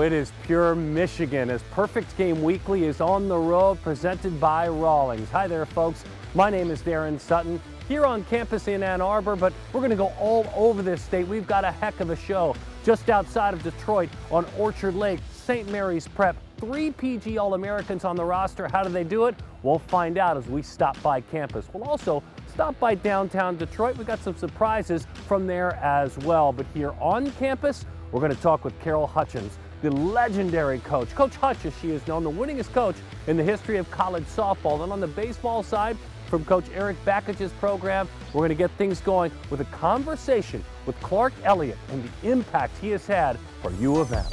it is pure Michigan as Perfect Game Weekly is on the road, presented by Rawlings. Hi there, folks. My name is Darren Sutton, here on campus in Ann Arbor, but we're going to go all over this state. We've got a heck of a show just outside of Detroit on Orchard Lake, St. Mary's Prep. 3 PG All-Americans on the roster. How do they do it? We'll find out as we stop by campus. We'll also stop by downtown Detroit. We've got some surprises from there as well. But here on campus, we're going to talk with Carol Hutchins, the legendary coach. Coach Hutch, as she is known, the winningest coach in the history of college softball. And on the baseball side, from Coach Eric Bakage's program, we're going to get things going with a conversation with Clark Elliott and the impact he has had for U of M.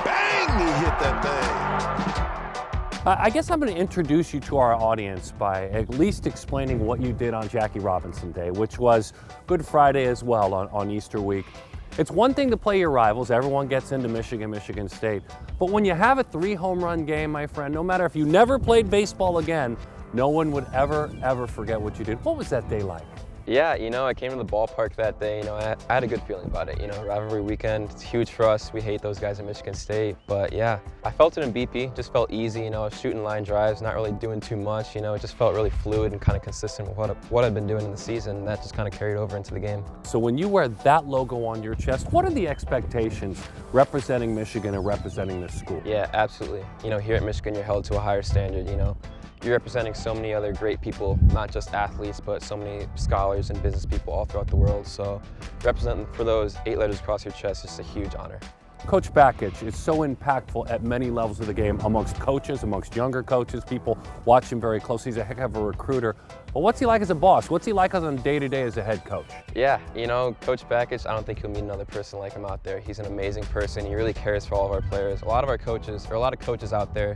Bang! He hit that thing. I guess I'm going to introduce you to our audience by at least explaining what you did on Jackie Robinson Day, which was Good Friday as well on Easter week. It's one thing to play your rivals. Everyone gets into Michigan State. But when you have a 3-home-run game, my friend, no matter if you never played baseball again, no one would ever forget what you did. What was that day like? Yeah, I came to the ballpark that day, I had a good feeling about it. Rivalry weekend, it's huge for us. We hate those guys at Michigan State. But yeah, I felt it in BP, just felt easy, I was shooting line drives, not really doing too much, it just felt really fluid and kind of consistent with what I've been doing in the season. And that just kind of carried over into the game. So when you wear that logo on your chest, what are the expectations representing Michigan and representing this school? Yeah, absolutely. Here at Michigan, you're held to a higher standard, You're representing so many other great people, not just athletes, but so many scholars and business people all throughout the world. So representing for those 8 letters across your chest is a huge honor. Coach Bakage is so impactful at many levels of the game, amongst coaches, amongst younger coaches. People watch him very closely. He's a heck of a recruiter. But what's he like as a boss? What's he like on day-to-day as a head coach? Yeah, Coach Bakage, I don't think you'll meet another person like him out there. He's an amazing person. He really cares for all of our players. A lot of coaches out there,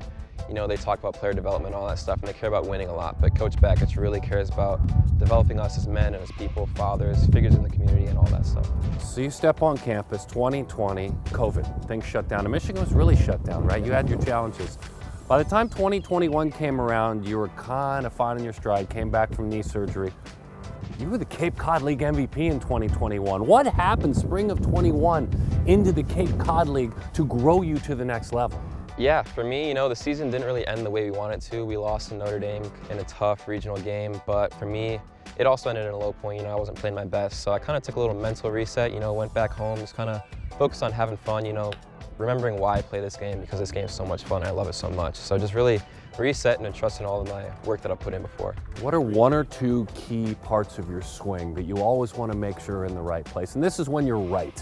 they talk about player development and all that stuff, and they care about winning a lot. But Coach Bakage really cares about developing us as men and as people, fathers, figures in the community, and all that stuff. So you step on campus, 2020, COVID, things shut down. And Michigan was really shut down, right? You had your challenges. By the time 2021 came around, you were kind of finding your stride, came back from knee surgery. You were the Cape Cod League MVP in 2021. What happened spring of 21 into the Cape Cod League to grow you to the next level? Yeah, for me, the season didn't really end the way we wanted to. We lost to Notre Dame in a tough regional game, but for me, it also ended in a low point. I wasn't playing my best, so I kind of took a little mental reset, went back home, just kind of focused on having fun, remembering why I play this game, because this game is so much fun and I love it so much. So just really resetting and trusting all of my work that I've put in before. What are 1 or 2 key parts of your swing that you always want to make sure are in the right place? And this is when you're right.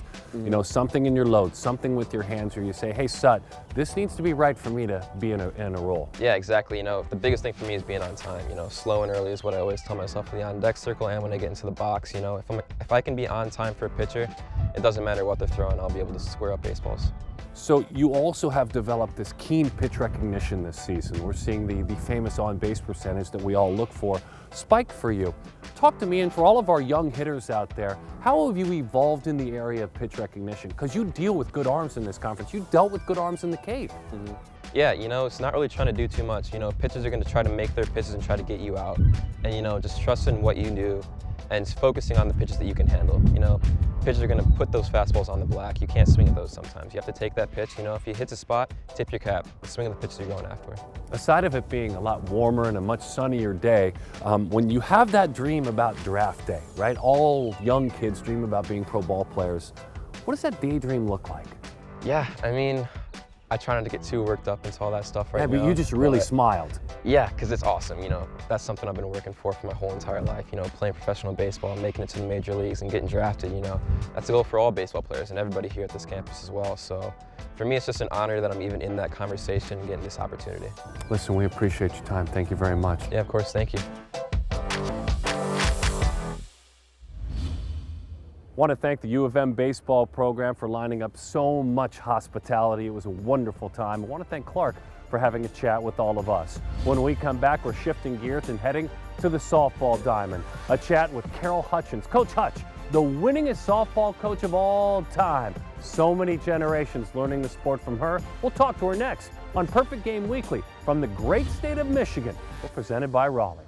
Something in your load, something with your hands where you say, hey, Sut, this needs to be right for me to be in a role. Yeah, exactly. The biggest thing for me is being on time. Slow and early is what I always tell myself in the on-deck circle and when I get into the box. If I can be on time for a pitcher, it doesn't matter what they're throwing, I'll be able to square up baseballs. So you also have developed this keen pitch recognition this season. We're seeing the famous on-base percentage that we all look for spike for you. Talk to me, and for all of our young hitters out there, how have you evolved in the area of pitch recognition? Because you deal with good arms in this conference. You dealt with good arms in the Cape. Yeah, it's not really trying to do too much. Pitchers are going to try to make their pitches and try to get you out. And, just trust in what you do and focusing on the pitches that you can handle. Pitchers are going to put those fastballs on the black. You can't swing at those sometimes. You have to take that pitch. If he hits a spot, tip your cap. Swing at the pitches you're going after. Aside of it being a lot warmer and a much sunnier day, when you have that dream about draft day, right? All young kids dream about being pro ball players. What does that daydream look like? Yeah, I try not to get too worked up into all that stuff right now. Yeah, but you just really smiled. Yeah, because it's awesome, That's something I've been working for my whole entire life, playing professional baseball, making it to the major leagues and getting drafted, That's the goal for all baseball players and everybody here at this campus as well. So for me, it's just an honor that I'm even in that conversation and getting this opportunity. Listen, we appreciate your time. Thank you very much. Yeah, of course. Thank you. I want to thank the U of M baseball program for lining up so much hospitality. It was a wonderful time. I want to thank Clark for having a chat with all of us. When we come back, we're shifting gears and heading to the softball diamond. A chat with Carol Hutchins. Coach Hutch, the winningest softball coach of all time. So many generations learning the sport from her. We'll talk to her next on Perfect Game Weekly from the great state of Michigan. We're presented by Rawlings.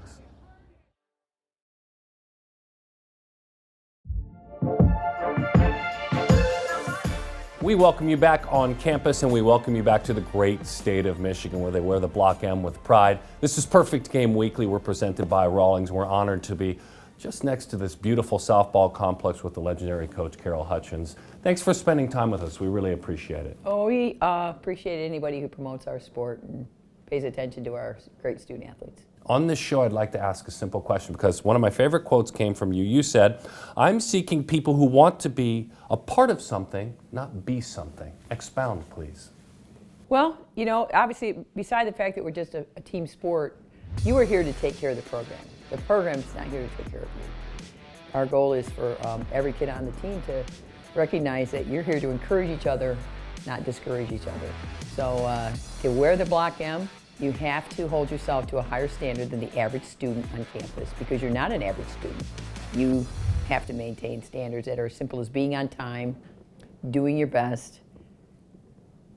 we welcome you back on campus, and we welcome you back to the great state of Michigan, where they wear the Block M with pride. This is Perfect Game Weekly. We're presented by Rawlings. We're honored to be just next to this beautiful softball complex with the legendary coach, Carol Hutchins. Thanks for spending time with us. We really appreciate it. Oh, we appreciate anybody who promotes our sport and pays attention to our great student athletes. On this show, I'd like to ask a simple question, because one of my favorite quotes came from you. You said, "I'm seeking people who want to be a part of something, not be something." Expound, please. Well, you know, obviously, beside the fact that we're just a team sport, you are here to take care of the program. The program's not here to take care of you. Our goal is for every kid on the team to recognize that you're here to encourage each other, not discourage each other. So to wear the Block M, you have to hold yourself to a higher standard than the average student on campus, because you're not an average student. You have to maintain standards that are as simple as being on time, doing your best,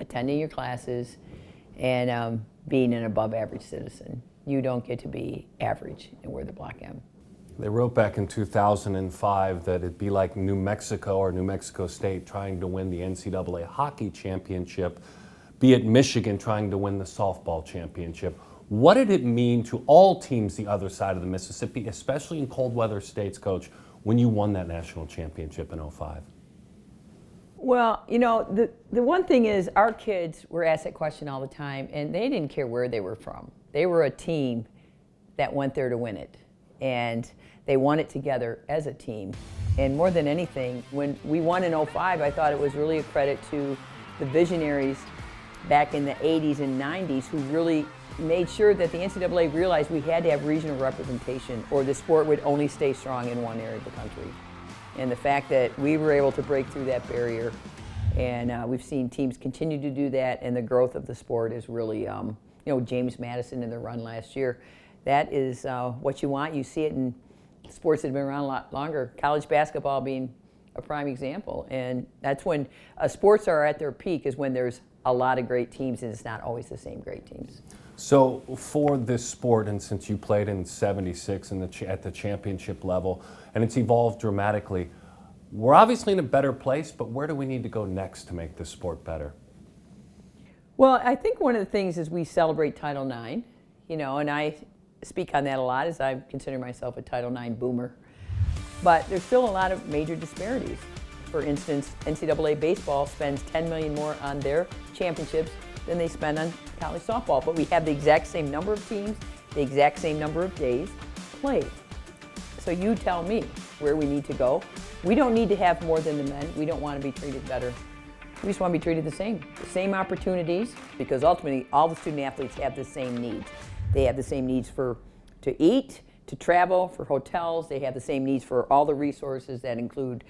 attending your classes, and being an above average citizen. You don't get to be average and wear the Block M. They wrote back in 2005 that it'd be like New Mexico or New Mexico State trying to win the NCAA hockey championship, be it Michigan trying to win the softball championship. What did it mean to all teams the other side of the Mississippi, especially in cold weather states, Coach, when you won that national championship in 05? Well, you know, the one thing is our kids were asked that question all the time, and they didn't care where they were from. They were a team that went there to win it, and they won it together as a team. And more than anything, when we won in 05, I thought it was really a credit to the visionaries back in the 80s and 90s who really made sure that the NCAA realized we had to have regional representation, or the sport would only stay strong in one area of the country. And the fact that we were able to break through that barrier, and we've seen teams continue to do that, and the growth of the sport is really, you know, James Madison in the run last year, that is what you want. You see it in sports that have been around a lot longer, college basketball being a prime example. And that's when sports are at their peak, is when there's a lot of great teams, and it's not always the same great teams. So for this sport, and since you played in '76 at the championship level, and it's evolved dramatically, we're obviously in a better place, but where do we need to go next to make this sport better? Well, I think one of the things is we celebrate Title IX, you know, and I speak on that a lot, as I consider myself a Title IX boomer. But there's still a lot of major disparities. For instance, NCAA baseball spends $10 million more on their championships than they spend on college softball. But we have the exact same number of teams, the exact same number of days played. So you tell me where we need to go. We don't need to have more than the men. We don't want to be treated better. We just want to be treated the same opportunities, because ultimately all the student athletes have the same needs. They have the same needs to eat, to travel, for hotels. They have the same needs for all the resources that include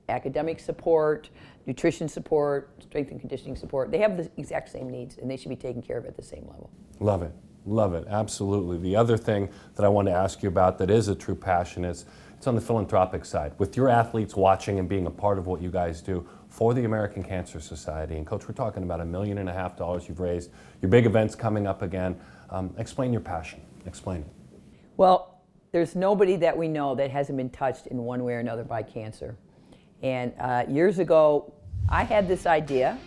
academic support, nutrition support, strength and conditioning support. They have the exact same needs, and they should be taken care of at the same level. Love it. Love it. Absolutely. The other thing that I want to ask you about that is a true passion is it's on the philanthropic side. With your athletes watching and being a part of what you guys do for the American Cancer Society. And Coach, we're talking about $1.5 million you've raised. Your big event's coming up again. Explain your passion. Explain it. Well, there's nobody that we know that hasn't been touched in one way or another by cancer. And years ago, I had this idea.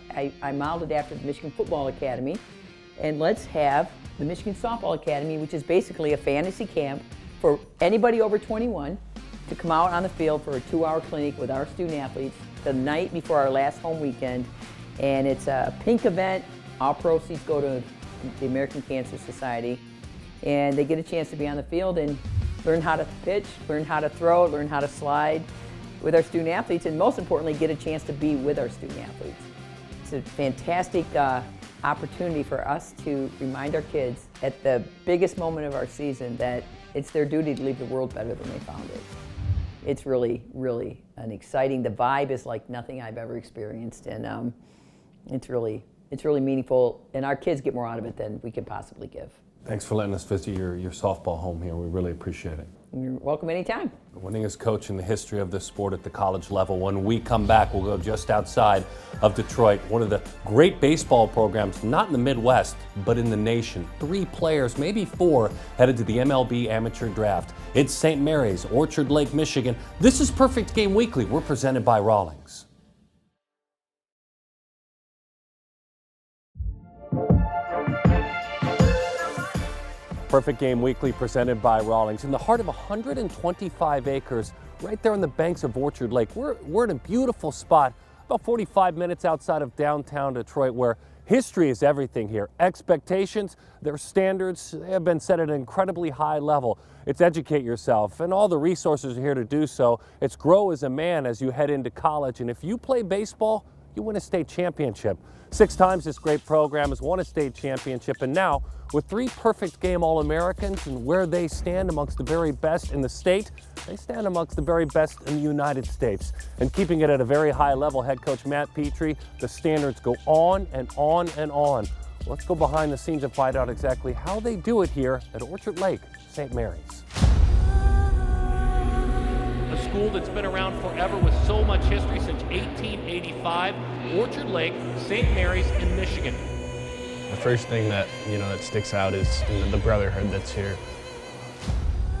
I modeled it after the Michigan Football Academy. And let's have the Michigan Softball Academy, which is basically a fantasy camp for anybody over 21 to come out on the field for a 2-hour clinic with our student athletes the night before our last home weekend. And it's a pink event. All proceeds go to the American Cancer Society. And they get a chance to be on the field and learn how to pitch, learn how to throw, learn how to slide with our student athletes, and most importantly, get a chance to be with our student athletes. It's a fantastic opportunity for us to remind our kids at the biggest moment of our season that it's their duty to leave the world better than they found it. It's really, really an exciting, the vibe is like nothing I've ever experienced, and it's really meaningful, and our kids get more out of it than we can possibly give. Thanks for letting us visit your softball home here. We really appreciate it. You're welcome anytime. The winningest coach in the history of this sport at the college level. When we come back, we'll go just outside of Detroit. One of the great baseball programs, not in the Midwest, but in the nation. 3 players, maybe 4, headed to the MLB amateur draft. It's St. Mary's, Orchard Lake, Michigan. This is Perfect Game Weekly. We're presented by Rawlings. Perfect Game Weekly presented by Rawlings. In the heart of 125 acres, right there on the banks of Orchard Lake. We're in a beautiful spot, about 45 minutes outside of downtown Detroit, where history is everything here. Expectations, their standards have been set at an incredibly high level. It's educate yourself, and all the resources are here to do so. It's grow as a man as you head into college, and if you play baseball, you win a state championship. 6 times this great program has won a state championship, and now with 3 perfect game All-Americans and where they stand amongst the very best in the state, they stand amongst the very best in the United States. And keeping it at a very high level, head coach Matt Petrie, the standards go on and on and on. Let's go behind the scenes and find out exactly how they do it here at Orchard Lake, St. Mary's. A school that's been around forever with so much history since 1885, Orchard Lake, St. Mary's in Michigan. The first thing that that sticks out is the brotherhood that's here.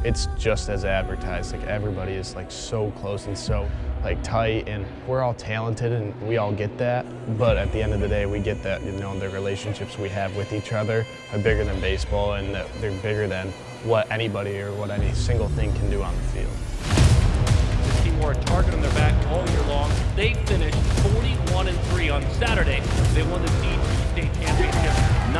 It's just as advertised. Like, everybody is like so close and so tight, and we're all talented and we all get that. But at the end of the day, we get that the relationships we have with each other are bigger than baseball, and that they're bigger than what anybody or what any single thing can do on the field. This team wore a target on their back all year long. They finished 41-3 on Saturday. They won the D2 state championship 9-0.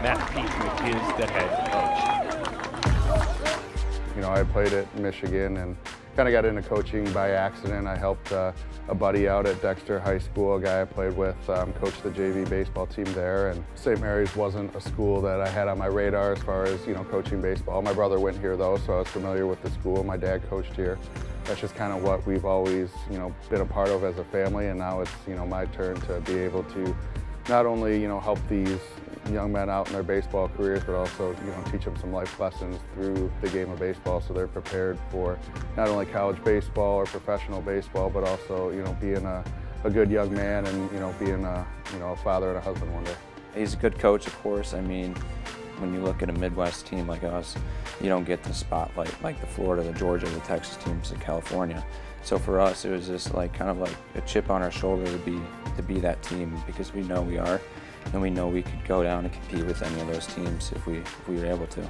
Matt Petrie is the head coach. I played at Michigan and kind of got into coaching by accident. I helped a buddy out at Dexter High School, a guy I played with, coached the JV baseball team there. And St. Mary's wasn't a school that I had on my radar as far as coaching baseball. My brother went here though, so I was familiar with the school. My dad coached here. That's just kind of what we've always been a part of as a family, and now it's my turn to be able to not only help these young men out in their baseball careers, but also teach them some life lessons through the game of baseball, so they're prepared for not only college baseball or professional baseball, but also being a good young man and being a father and a husband one day. He's a good coach, of course. I mean, when you look at a Midwest team like us, you don't get the spotlight like the Florida, the Georgia, the Texas teams, the California. So for us, it was just kind of like a chip on our shoulder to be that team, because we know we are, and we know we could go down and compete with any of those teams if we were able to.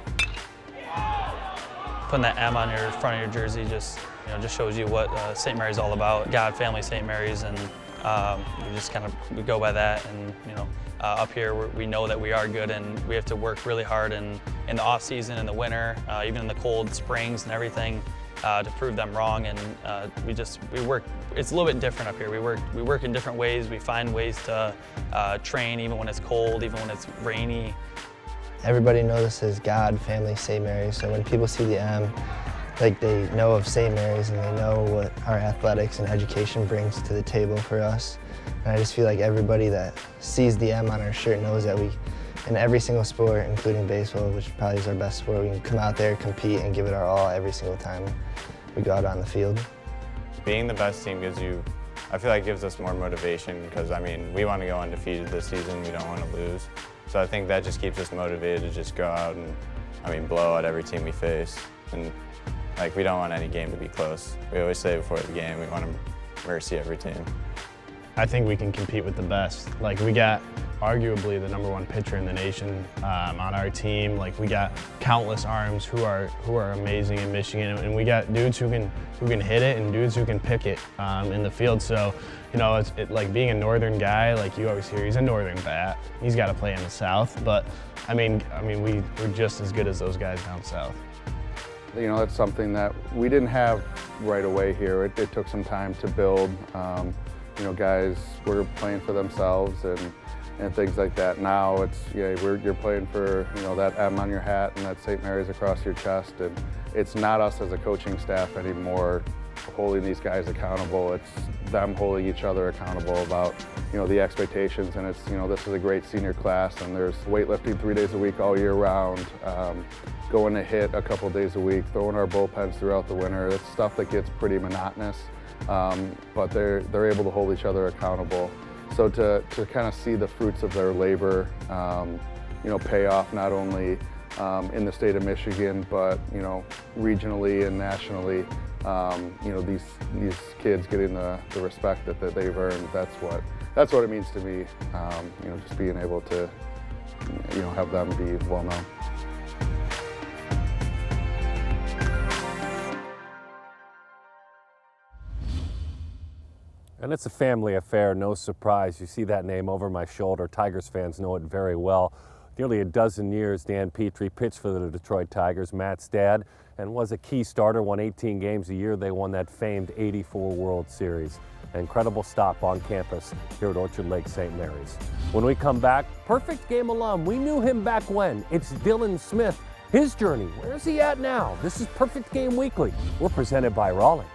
Putting that M on your front of your jersey just shows you what St. Mary's is all about. God, family, St. Mary's, and we go by that. And up here we know that we are good, and we have to work really hard in the off season, in the winter, even in the cold springs and everything, to prove them wrong. And we work. It's a little bit different up here. We work in different ways. We find ways to train even when it's cold, even when it's rainy. Everybody knows us as God, family, St. Mary's. So when people see the M, they know of St. Mary's, and they know what our athletics and education brings to the table for us. And I just feel like everybody that sees the M on our shirt knows that we, in every single sport, including baseball, which probably is our best sport, we can come out there, compete, and give it our all every single time we go out on the field. Being the best team I feel like gives us more motivation, because we want to go undefeated this season. We don't want to lose. So I think that just keeps us motivated to just go out and blow out every team we face. And we don't want any game to be close. We always say before the game we want to mercy every team. I think we can compete with the best. We got arguably the #1 pitcher in the nation on our team. We got countless arms who are amazing in Michigan, and we got dudes who can hit it and dudes who can pick it in the field. So it's like being a northern guy. You always hear he's a northern bat. He's got to play in the South, but we're just as good as those guys down south. That's something that we didn't have right away here. It took some time to build. Guys were playing for themselves and things like that. Now it's you're playing for that M on your hat and that St. Mary's across your chest, and it's not us as a coaching staff anymore holding these guys accountable. It's them holding each other accountable about the expectations, and it's this is a great senior class, and there's weightlifting 3 days a week all year round, going to hit a couple days a week, throwing our bullpens throughout the winter. It's stuff that gets pretty monotonous, but they're able to hold each other accountable. So to kind of see the fruits of their labor, pay off not only in the state of Michigan, but regionally and nationally, you know, these kids getting the respect that they've earned. That's what it means to me. You know, just being able to, you know, have them be well known. And it's a family affair, no surprise. You see that name over my shoulder. Tigers fans know it very well. Nearly a dozen years, Dan Petrie pitched for the Detroit Tigers, Matt's dad, and was a key starter, won 18 games a year. They won that famed '84 World Series. An incredible stop on campus here at Orchard Lake St. Mary's. When we come back, perfect game alum. We knew him back when. It's Dylan Smith. His journey, where's he at now? This is Perfect Game Weekly. We're presented by Rawlings.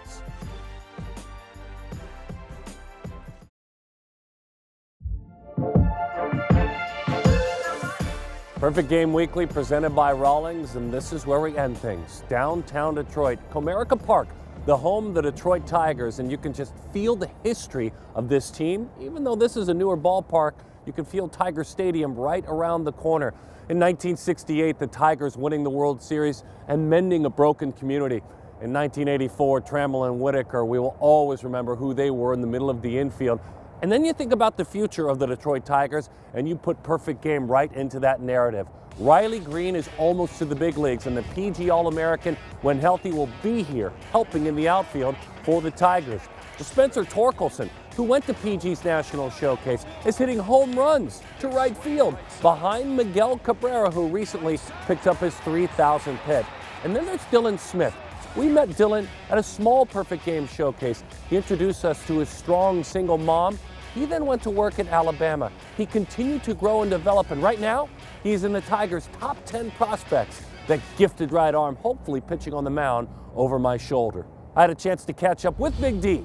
Perfect Game Weekly presented by Rawlings, and this is where we end things. Downtown Detroit, Comerica Park, the home of the Detroit Tigers, and you can just feel the history of this team. Even though this is a newer ballpark, you can feel Tiger Stadium right around the corner. In 1968, the Tigers winning the World Series and mending a broken community. In 1984, Trammell and Whitaker, we will always remember who they were in the middle of the infield. And then you think about the future of the Detroit Tigers, and you put Perfect Game right into that narrative. Riley Green is almost to the big leagues, and the PG All-American, when healthy, will be here helping in the outfield for the Tigers. Spencer Torkelson, who went to PG's National Showcase, is hitting home runs to right field behind Miguel Cabrera, who recently picked up his 3,000th hit. And then there's Dylan Smith. We met Dylan at a small Perfect Game showcase. He introduced us to his strong single mom. He then went to work in Alabama. He continued to grow and develop, and right now, he's in the Tigers' top 10 prospects. That gifted right arm, hopefully pitching on the mound over my shoulder. I had a chance to catch up with Big D.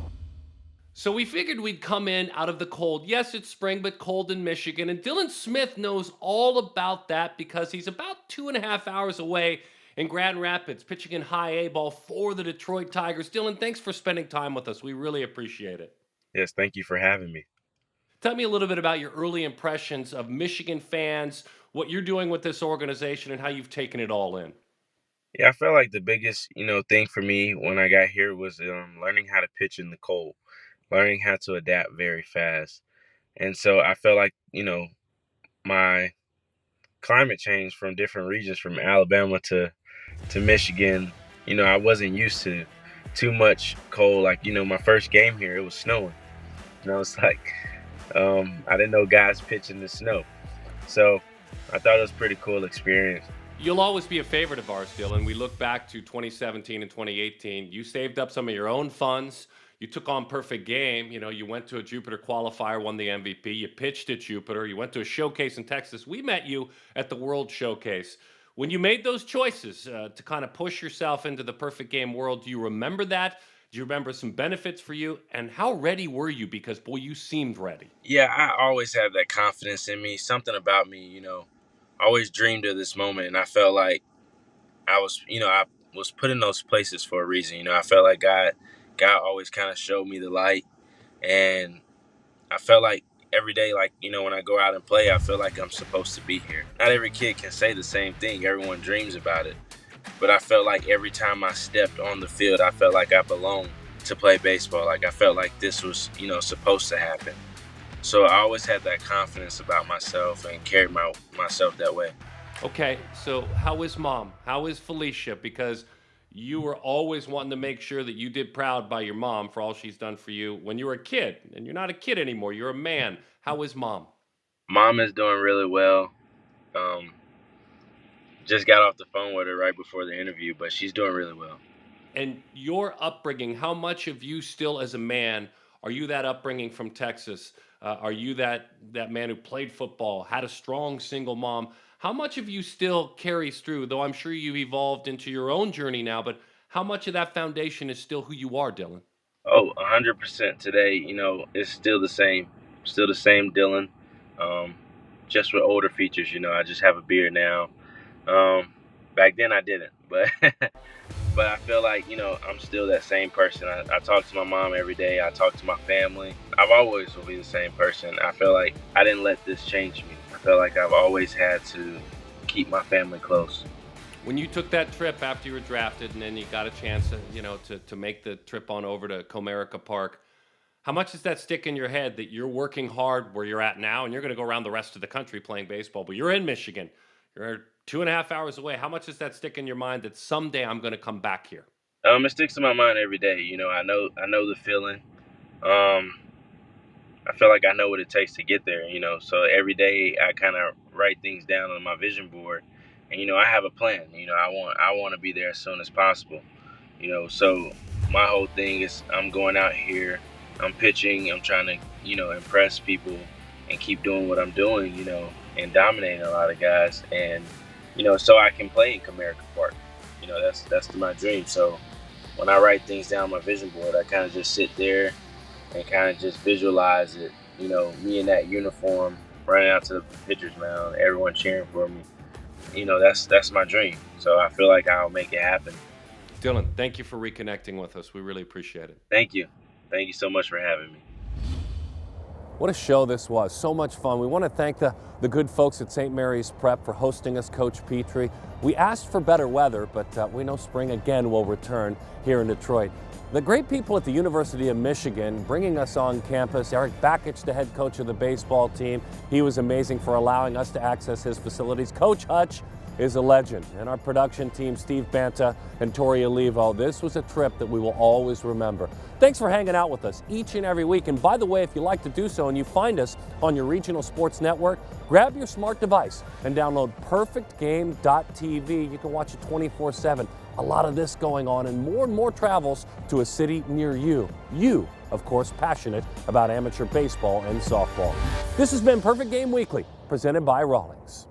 So we figured we'd come in out of the cold. Yes, it's spring, but cold in Michigan. And Dylan Smith knows all about that because he's about 2.5 hours away in Grand Rapids, pitching in high A ball for the Detroit Tigers. Dylan, thanks for spending time with us. We really appreciate it. Yes, thank you for having me. Tell me a little bit about your early impressions of Michigan fans, what you're doing with this organization, and how you've taken it all in. Yeah, I felt like the biggest, thing for me when I got here was learning how to pitch in the cold, learning how to adapt very fast. And so I felt like, my climate change from different regions, from Alabama to Michigan, I wasn't used to too much cold. Like, my first game here, it was snowing. It's like, I didn't know guys pitch in the snow. So I thought it was a pretty cool experience. You'll always be a favorite of ours, Dylan. We look back to 2017 and 2018. You saved up some of your own funds. You took on Perfect Game. You went to a Jupiter qualifier, won the MVP. You pitched at Jupiter. You went to a showcase in Texas. We met you at the World Showcase. When you made those choices to kind of push yourself into the Perfect Game world, do you remember that? Do you remember some benefits for you? And how ready were you? Because, boy, you seemed ready. Yeah, I always have that confidence in me. Something about me, I always dreamed of this moment. And I felt like I was put in those places for a reason. I felt like God always kind of showed me the light. And I felt like every day, when I go out and play, I feel like I'm supposed to be here. Not every kid can say the same thing. Everyone dreams about it. But I felt like every time I stepped on the field, I felt like I belonged to play baseball. Like I felt like this was, supposed to happen. So I always had that confidence about myself and carried myself that way. Okay, so how is Mom? How is Felicia? Because you were always wanting to make sure that you did proud by your mom for all she's done for you when you were a kid. And you're not a kid anymore. You're a man. How is Mom? Mom is doing really well. Just got off the phone with her right before the interview, but she's doing really well. And your upbringing, how much of you still as a man, are you that upbringing from Texas? Are you that man who played football, had a strong single mom? How much of you still carries through, though I'm sure you've evolved into your own journey now, but how much of that foundation is still who you are, Dylan? Oh, 100% today, it's still the same Dylan, just with older features. I just have a beard now. Back then I didn't, but but I feel like, I'm still that same person. I talk to my mom every day. I talk to my family. I've always will be the same person. I feel like I didn't let this change me. I feel like I've always had to keep my family close. When you took that trip after you were drafted and then you got a chance to make the trip on over to Comerica Park, how much does that stick in your head that you're working hard where you're at now and you're going to go around the rest of the country playing baseball, but you're in Michigan, you're 2.5 hours away. How much does that stick in your mind that someday I'm going to come back here? It sticks to my mind every day. I know the feeling. I feel like I know what it takes to get there. So every day I kind of write things down on my vision board, and I have a plan. I want to be there as soon as possible. So my whole thing is I'm going out here, I'm pitching, I'm trying to impress people and keep doing what I'm doing, and dominating a lot of guys, and so I can play in Comerica Park. That's my dream. So when I write things down on my vision board, I kind of just sit there and kind of just visualize it, me in that uniform running out to the pitcher's mound, everyone cheering for me. That's my dream. So I feel like I'll make it happen. Dylan, thank you for reconnecting with us. We really appreciate it. Thank you. Thank you so much for having me. What a show this was. So much fun. We want to thank the good folks at St. Mary's Prep for hosting us, Coach Petrie. We asked for better weather, but we know spring again will return here in Detroit. The great people at the University of Michigan bringing us on campus. Eric Bakich, the head coach of the baseball team. He was amazing for allowing us to access his facilities. Coach Hutch is a legend. And our production team, Steve Banta and Tori Olivo. This was a trip that we will always remember. Thanks for hanging out with us each and every week. And by the way, if you like to do so and you find us on your regional sports network, grab your smart device and download perfectgame.tv. You can watch it 24/7. A lot of this going on and more travels to a city near you. You, of course, passionate about amateur baseball and softball. This has been Perfect Game Weekly, presented by Rawlings.